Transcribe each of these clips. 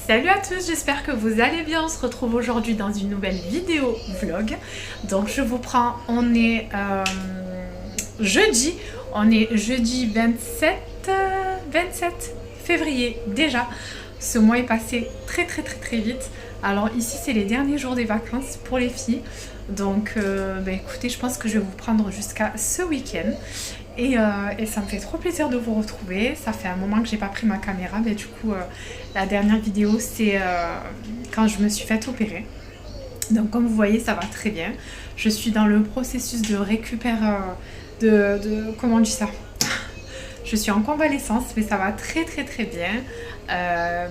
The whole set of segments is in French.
Salut à tous, j'espère que vous allez bien. On se retrouve aujourd'hui dans une nouvelle vidéo vlog. Donc je vous prends, on est jeudi 27 février déjà. Ce mois est passé très vite. Alors ici c'est les derniers jours des vacances pour les filles. Donc écoutez, je pense que je vais vous prendre jusqu'à ce week-end. Et ça me fait trop plaisir de vous retrouver. Ça fait un moment que j'ai pas pris ma caméra, mais du coup la dernière vidéo c'est quand je me suis fait opérer. Donc comme vous voyez, ça va très bien. Je suis dans le processus de récupération comment on dit ça. Je suis en convalescence, mais ça va très bien.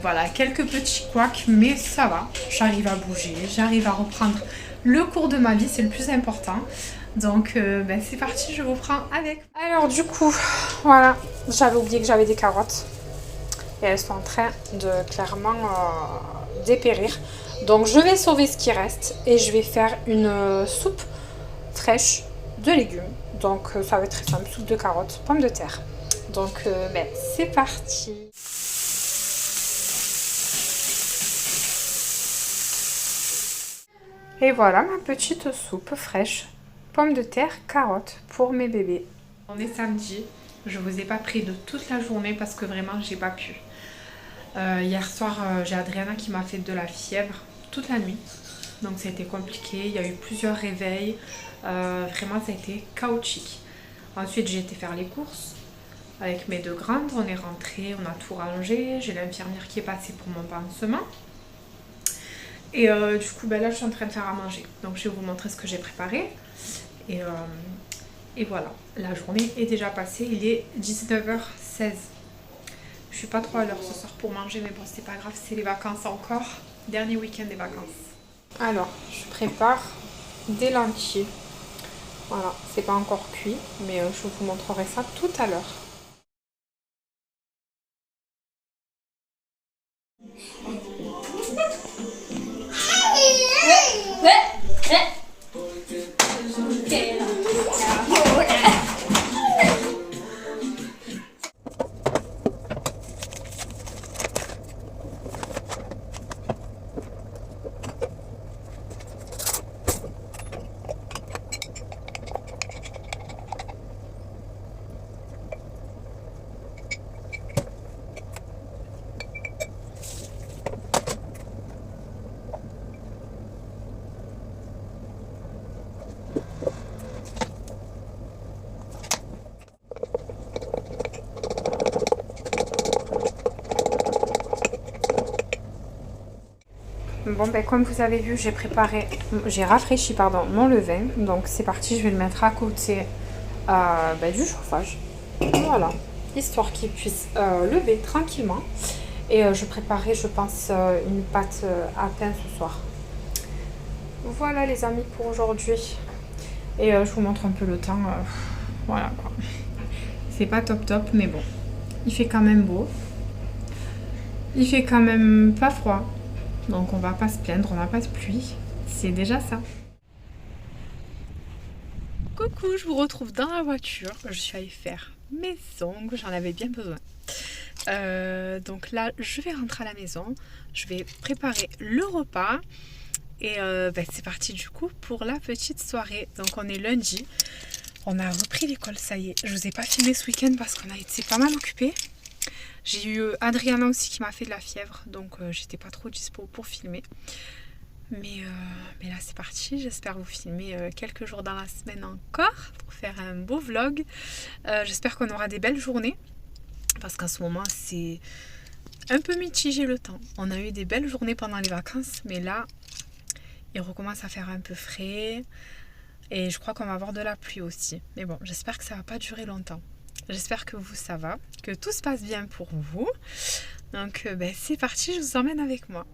Voilà, quelques petits couacs, mais ça va. J'arrive à bouger, j'arrive à reprendre le cours de ma vie, c'est le plus important. Donc c'est parti, je vous prends avec. Alors du coup, voilà, j'avais oublié que j'avais des carottes. Et elles sont en train de clairement dépérir. Donc je vais sauver ce qui reste et je vais faire une soupe fraîche de légumes. Donc ça va être très simple, soupe de carottes, pommes de terre. Donc c'est parti. Et voilà ma petite soupe fraîche, pommes de terre, carottes pour mes bébés. On est samedi, je vous ai pas pris de toute la journée parce que vraiment j'ai pas pu. Hier soir j'ai Adriana qui m'a fait de la fièvre toute la nuit. Donc ça a été compliqué, il y a eu plusieurs réveils, vraiment ça a été chaotique. Ensuite j'ai été faire les courses avec mes deux grandes, on est rentré, on a tout rangé, j'ai l'infirmière qui est passée pour mon pansement. Et du coup là je suis en train de faire à manger, donc je vais vous montrer ce que j'ai préparé. Et voilà, la journée est déjà passée, il est 19h16. Je suis pas trop à l'heure ce soir pour manger, mais bon c'est pas grave, c'est les vacances encore, dernier week-end des vacances. Alors je prépare des lentilles, voilà, c'est pas encore cuit, mais je vous montrerai ça tout à l'heure. Bon comme vous avez vu, j'ai rafraîchi mon levain, donc c'est parti, je vais le mettre à côté du chauffage, voilà, histoire qu'il puisse lever tranquillement. Et je préparerai, je pense, une pâte à pain ce soir. Voilà les amis pour aujourd'hui. Et je vous montre un peu le temps, voilà quoi. C'est pas top, mais bon, il fait quand même beau, il fait quand même pas froid. Donc on va pas se plaindre, on n'a pas de pluie, c'est déjà ça. Coucou, je vous retrouve dans la voiture. Je suis allée faire mes ongles, j'en avais bien besoin. Donc là, je vais rentrer à la maison, je vais préparer le repas. Et c'est parti du coup pour la petite soirée. Donc on est lundi, on a repris l'école, ça y est. Je vous ai pas filmé ce week-end parce qu'on a été pas mal occupés. J'ai eu Adriana aussi qui m'a fait de la fièvre, donc j'étais pas trop dispo pour filmer. Mais là c'est parti, j'espère vous filmer quelques jours dans la semaine encore pour faire un beau vlog. J'espère qu'on aura des belles journées parce qu'en ce moment c'est un peu mitigé le temps. On a eu des belles journées pendant les vacances, mais là il recommence à faire un peu frais et je crois qu'on va avoir de la pluie aussi. Mais bon, j'espère que ça va pas durer longtemps. J'espère que vous, ça va, que tout se passe bien pour vous. Donc c'est parti, je vous emmène avec moi.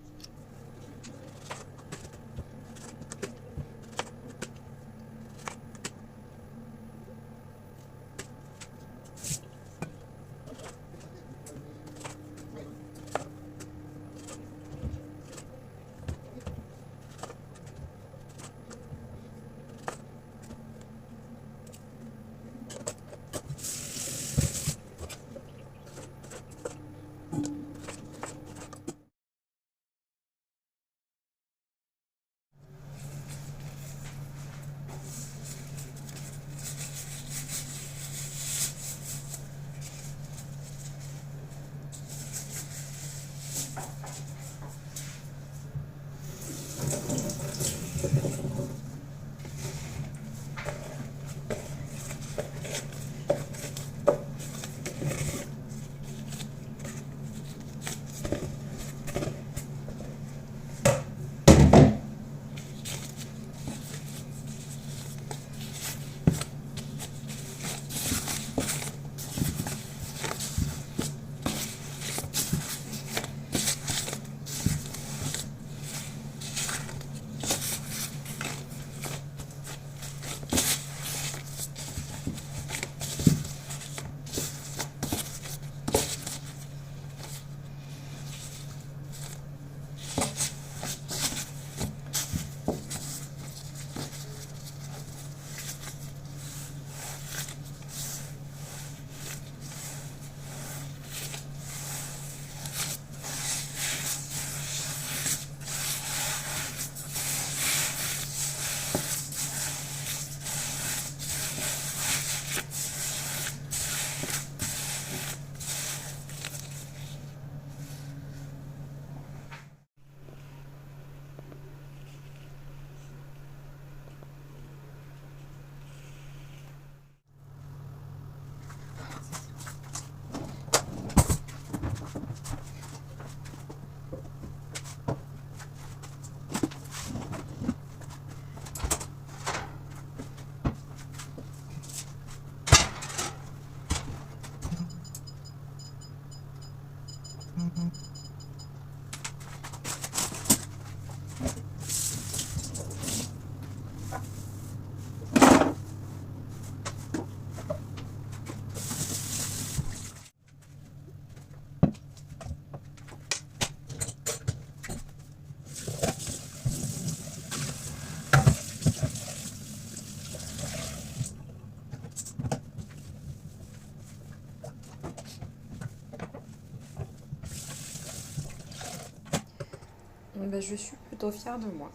Ben, je suis plutôt fière de moi.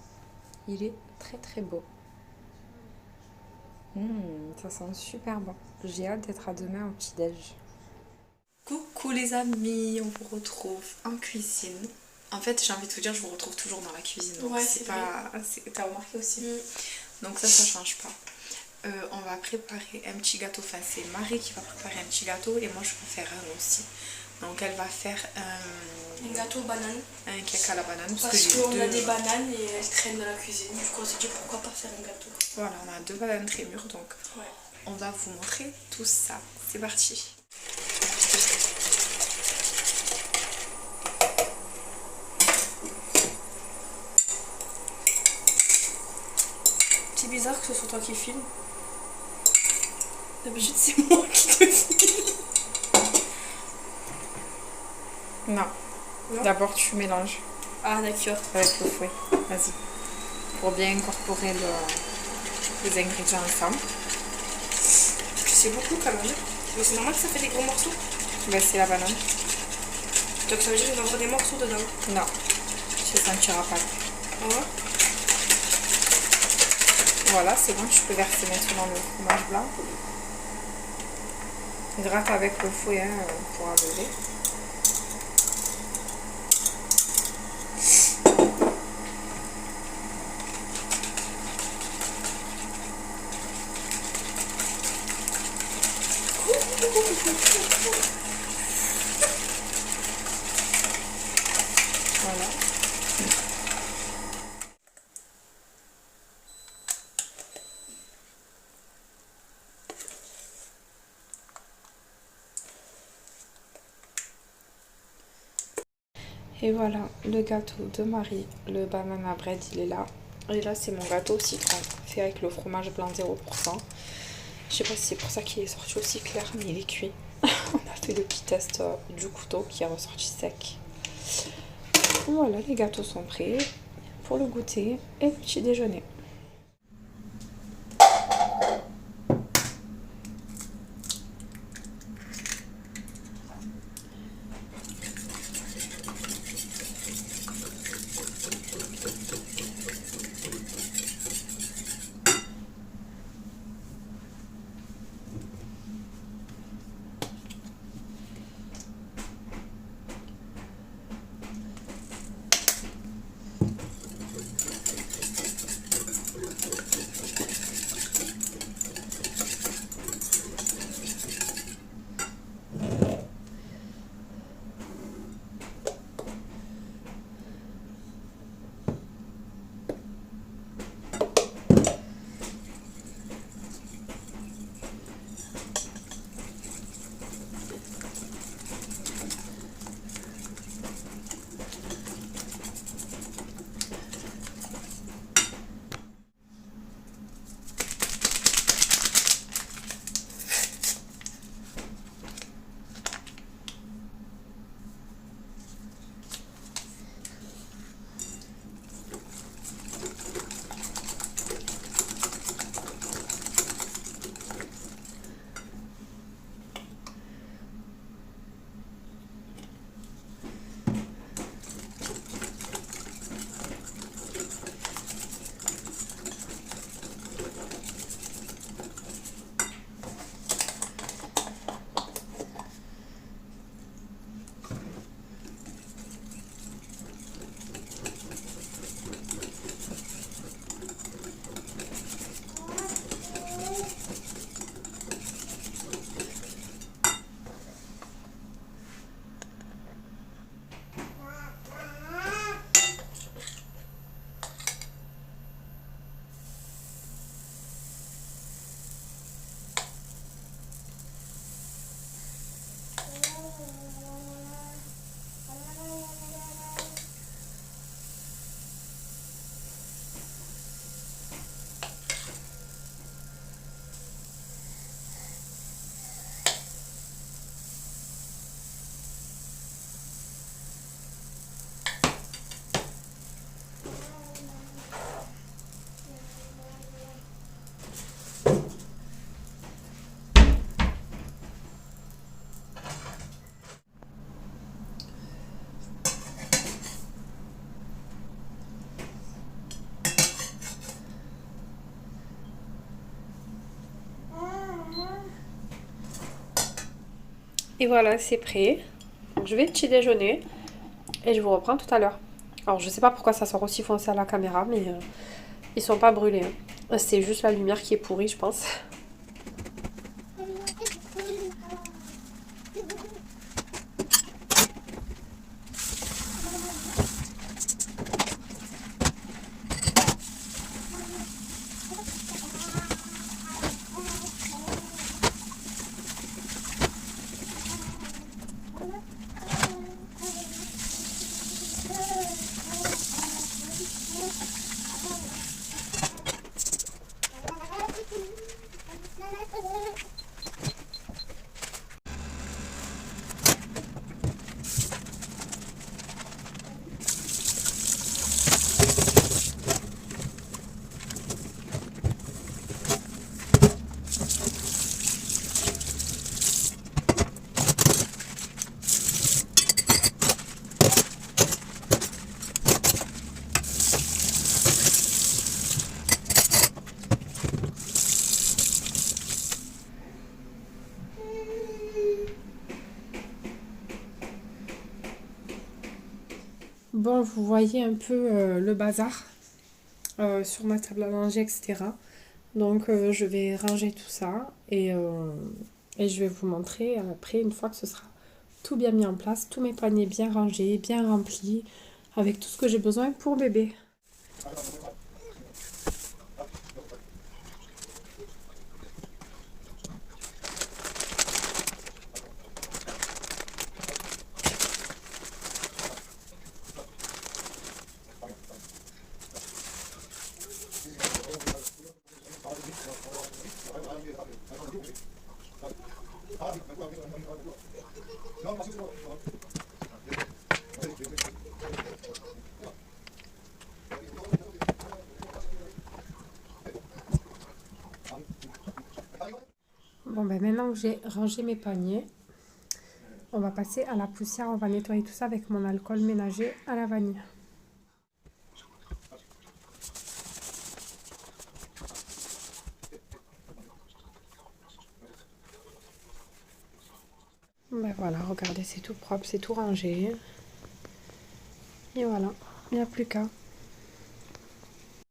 Il est très très beau. Ça sent super bon. J'ai hâte d'être à demain au petit-déj. Coucou les amis, on vous retrouve en cuisine. En fait, j'ai envie de vous dire, je vous retrouve toujours dans la cuisine. Donc ouais, c'est pas. T'as remarqué aussi. Donc ça change pas. On va préparer un petit gâteau. Enfin, c'est Marie qui va préparer un petit gâteau et moi je vais faire un aussi. Donc elle va faire un gâteau aux bananes. Un cake à la banane. Parce qu'on a des bananes et elles traînent dans la cuisine. Du coup, on s'est dit pourquoi pas faire un gâteau. Voilà, on a 2 bananes très mûres donc on va vous montrer tout ça. C'est parti. C'est bizarre que ce soit toi qui filme. D'habitude, c'est moi qui te filme. Non. D'abord, tu mélanges. Ah, d'accord. Avec le fouet. Vas-y. Pour bien incorporer les ingrédients ensemble. C'est beaucoup quand même. Mais c'est normal que ça fait des gros morceaux. Ben, c'est la banane. Donc ça veut dire qu'il va y avoir des morceaux dedans. Non. Tu ne sentiras pas. Ah ouais. Voilà, c'est bon. Tu peux verser maintenant le fromage blanc. Hydrate avec le fouet pour enlever. Voilà. Et voilà, le gâteau de Marie, le banana bread, il est là. Et là, c'est mon gâteau au citron, fait avec le fromage blanc 0%. Je sais pas si c'est pour ça qu'il est sorti aussi clair, mais il est cuit. On a fait le petit test du couteau qui est ressorti sec. Voilà, les gâteaux sont prêts pour le goûter et le petit déjeuner. Et voilà, c'est prêt. Donc, je vais petit déjeuner et je vous reprends tout à l'heure. Alors je sais pas pourquoi ça sort aussi foncé à la caméra, mais ils sont pas brûlés. Hein. C'est juste la lumière qui est pourrie, je pense. Bon, vous voyez un peu le bazar sur ma table à manger, etc. Donc je vais ranger tout ça et je vais vous montrer après, une fois que ce sera tout bien mis en place, tous mes paniers bien rangés, bien remplis, avec tout ce que j'ai besoin pour bébé. Bon, ben maintenant que j'ai rangé mes paniers, on va passer à la poussière. On va nettoyer tout ça avec mon alcool ménager à la vanille. Ben voilà, regardez, c'est tout propre, c'est tout rangé. Et voilà, il n'y a plus qu'à.